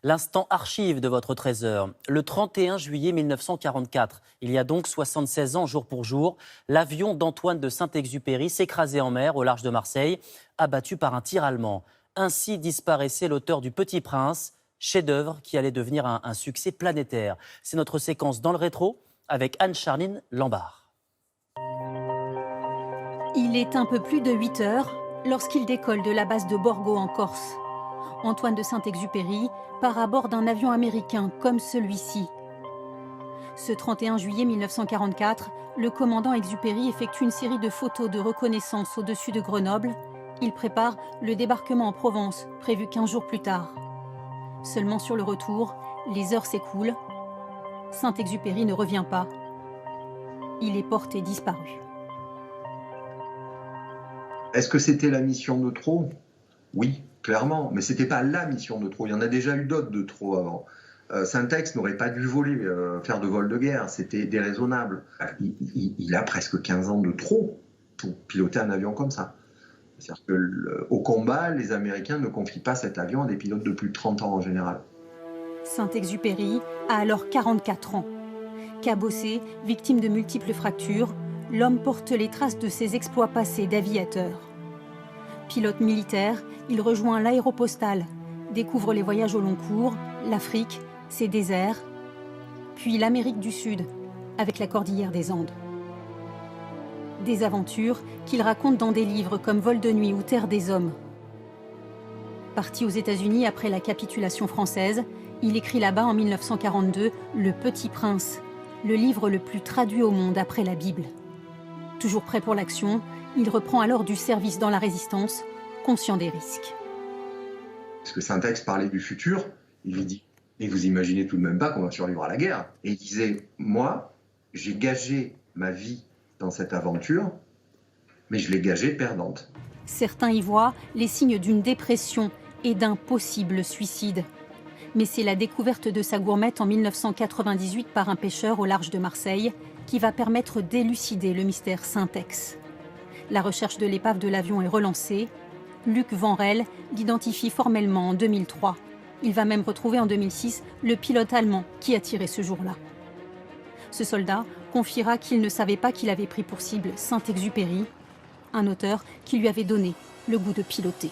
L'instant archive de votre trésor. Le 31 juillet 1944, il y a donc 76 ans jour pour jour, l'avion d'Antoine de Saint-Exupéry s'écrasait en mer au large de Marseille, abattu par un tir allemand. Ainsi disparaissait l'auteur du Petit Prince, chef-d'œuvre qui allait devenir un succès planétaire. C'est notre séquence dans le rétro avec Anne-Charline Lambard. Il est un peu plus de 8 heures lorsqu'il décolle de la base de Borgo en Corse. Antoine de Saint-Exupéry part à bord d'un avion américain comme celui-ci. Ce 31 juillet 1944, le commandant Exupéry effectue une série de photos de reconnaissance au-dessus de Grenoble. Il prépare le débarquement en Provence, prévu 15 jours plus tard. Seulement sur le retour, les heures s'écoulent. Saint-Exupéry ne revient pas. Il est porté disparu. Est-ce que c'était la mission de trop? Oui, clairement, mais ce n'était pas la mission de trop. Il y en a déjà eu d'autres de trop avant. Syntex n'aurait pas dû voler, faire de vol de guerre, c'était déraisonnable. Il a presque 15 ans de trop pour piloter un avion comme ça. C'est-à-dire qu'au combat, les Américains ne confient pas cet avion à des pilotes de plus de 30 ans en général. Saint-Exupéry a alors 44 ans. Cabossé, victime de multiples fractures, l'homme porte les traces de ses exploits passés d'aviateur. Pilote militaire, il rejoint l'aéropostale, découvre les voyages au long cours, l'Afrique, ses déserts, puis l'Amérique du Sud, avec la cordillère des Andes. Des aventures qu'il raconte dans des livres comme Vol de nuit ou Terre des hommes. Parti aux États-Unis après la capitulation française, il écrit là-bas en 1942 Le Petit Prince, le livre le plus traduit au monde après la Bible. Toujours prêt pour l'action, il reprend alors du service dans la résistance, conscient des risques. Parce que Syntex parlait du futur, il lui dit « Mais vous imaginez tout de même pas qu'on va survivre à la guerre ?» Et il disait « Moi, j'ai gagé ma vie dans cette aventure, mais je l'ai gagée perdante. » Certains y voient les signes d'une dépression et d'un possible suicide. Mais c'est la découverte de sa gourmette en 1998 par un pêcheur au large de Marseille qui va permettre d'élucider le mystère Syntex. La recherche de l'épave de l'avion est relancée. Luc Vanrel l'identifie formellement en 2003. Il va même retrouver en 2006 le pilote allemand qui a tiré ce jour-là. Ce soldat confiera qu'il ne savait pas qu'il avait pris pour cible Saint-Exupéry, un auteur qui lui avait donné le goût de piloter.